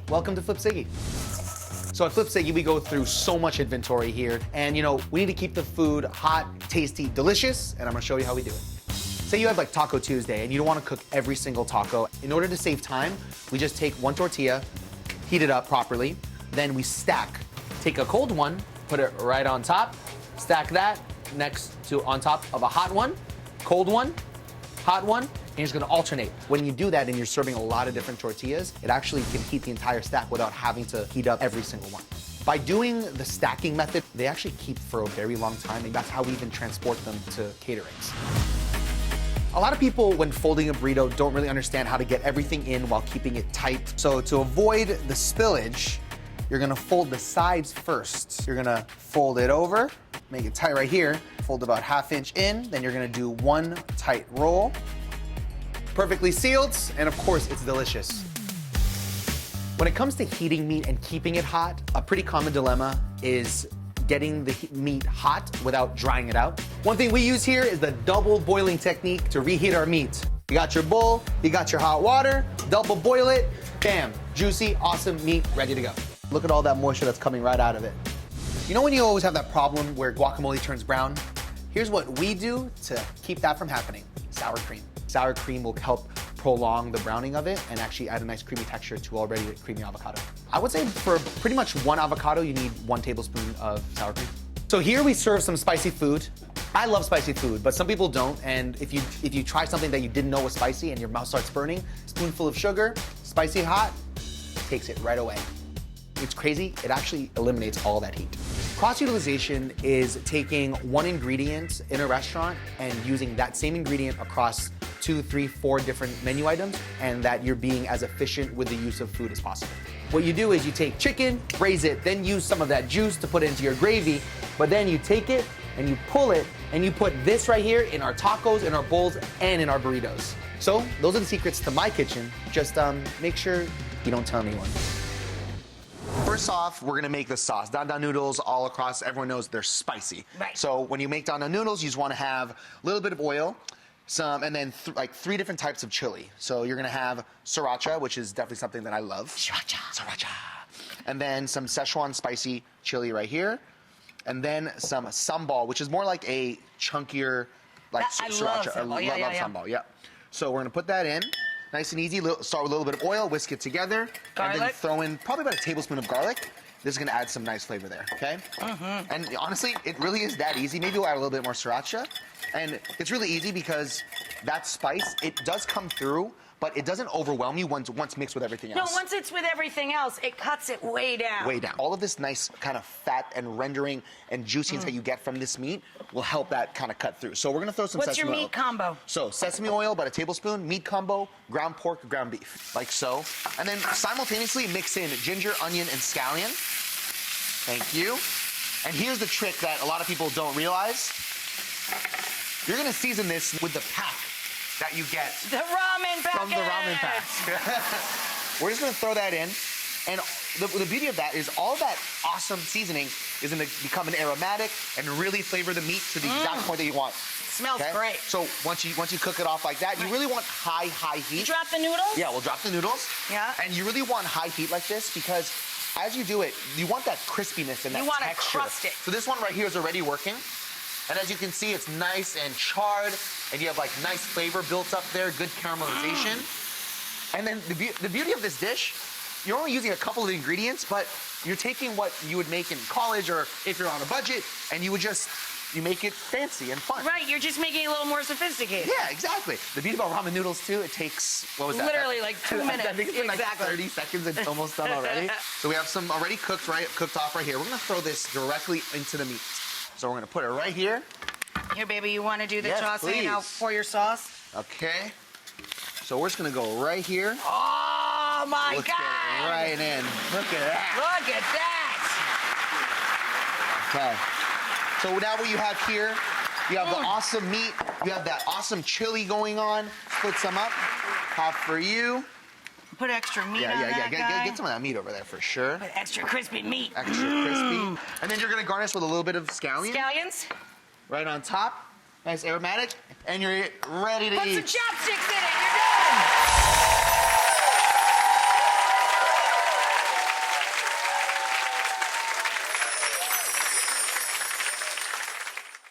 Welcome to Flip Siggy. So at Flip Siggy, we go through so much inventory here, and you know, we need to keep the food hot, tasty, delicious, and I'm gonna show you how we do it. Say you have like Taco Tuesday and you don't wanna cook every single taco. In order to save time, we just take one tortilla, heat it up properly, then we stack. Take a cold one, put it right on top, stack that next to on top of a hot one, cold one, hot one, and you're just gonna alternate. When you do that and you're serving a lot of different tortillas, it actually can heat the entire stack without having to heat up every single one. By doing the stacking method, they actually keep for a very long time, and that's how we even transport them to caterings. A lot of people, when folding a burrito, don't really understand how to get everything in while keeping it tight. So to avoid the spillage, you're gonna fold the sides first. You're gonna fold it over, make it tight right here, fold about 1/2 inch in, then you're gonna do one tight roll. Perfectly sealed, and of course, it's delicious. When it comes to heating meat and keeping it hot, a pretty common dilemma is getting the meat hot without drying it out. One thing we use here is the double boiling technique to reheat our meat. You got your bowl, you got your hot water, double boil it, bam, juicy, awesome meat ready to go. Look at all that moisture that's coming right out of it. You know when you always have that problem where guacamole turns brown? Here's what we do to keep that from happening. Sour cream. Sour cream will help prolong the browning of it and actually add a nice creamy texture to already a creamy avocado. I would say for pretty much one avocado, you need 1 tablespoon of sour cream. So here we serve some spicy food. I love spicy food, but some people don't. And if you try something that you didn't know was spicy and your mouth starts burning, spoonful of sugar, spicy hot, takes it right away. It's crazy, it actually eliminates all that heat. Cross-utilization is taking one ingredient in a restaurant and using that same ingredient across 2, 3, 4 different menu items, and that you're being as efficient with the use of food as possible. What you do is you take chicken, braise it, then use some of that juice to put into your gravy, but then you take it and you pull it and you put this right here in our tacos, in our bowls, and in our burritos. So those are the secrets to my kitchen. Just make sure you don't tell anyone. First off, we're gonna make the sauce. Dan Dan noodles all across, everyone knows they're spicy. Right. So when you make Dan Dan noodles, you just wanna have a little bit of oil, and then like 3 different types of chili. So you're gonna have sriracha, which is definitely something that I love. Sriracha. And then some Szechuan spicy chili right here. And then some sambal, which is more like a chunkier, like I sriracha. love sambal. I love sambal, yeah. So we're gonna put that in. Nice and easy, start with a little bit of oil, whisk it together. Garlic. And then throw in probably about a tablespoon of garlic. This is gonna add some nice flavor there, okay? And honestly, it really is that easy. Maybe we'll add a little bit more sriracha. And it's really easy because that spice, it does come through, but it doesn't overwhelm you once mixed with everything else. No, once it's with everything else, it cuts it way down. Way down. All of this nice kind of fat and rendering and juiciness that you get from this meat will help that kind of cut through. So we're gonna throw some What's sesame your oil. meat combo? So sesame oil, about a tablespoon, meat combo, ground pork, ground beef, like so. And then simultaneously mix in ginger, onion, and scallion. Thank you. And here's the trick that a lot of people don't realize. You're gonna season this with the pack that you get The ramen packet. from the ramen packs. We're just gonna throw that in. And the beauty of that is all that awesome seasoning is gonna become an aromatic and really flavor the meat to the exact point that you want. Smells great. So once you cook it off like that, you really want high heat. Drop the noodles? Yeah, we'll drop the noodles. Yeah. And you really want high heat like this because as you do it, you want that crispiness and that You want to texture. crust it. So this one right here is already working. And as you can see, it's nice and charred, and you have like nice flavor built up there, good caramelization. And then the beauty of this dish, you're only using a couple of ingredients, but you're taking what you would make in college or if you're on a budget, and you make it fancy and fun. Right, you're just making it a little more sophisticated. Yeah, exactly. The beauty about ramen noodles too, it takes, what was that? Literally like 2 minutes. I think it's been like Exactly. 30 seconds and it's almost done already. So we have some already cooked off right here. We're gonna throw this directly into the meat. So we're gonna put it right here. Here, baby, you want to do the Yes, tossing and I'll please. pour your sauce? Okay. So we're just gonna go right here. Oh, my Let's God. get it right in. Look at that. Look at that. Okay. So now what you have here, you have the awesome meat, you have that awesome chili going on. Split some up. Half for you. Put extra meat on Yeah. that guy. Get some of that meat over there for sure. Put extra crispy meat. Extra crispy. And then you're gonna garnish with a little bit of scallion. Scallions. Right on top. Nice aromatic. And you're ready to Put eat. some chopsticks in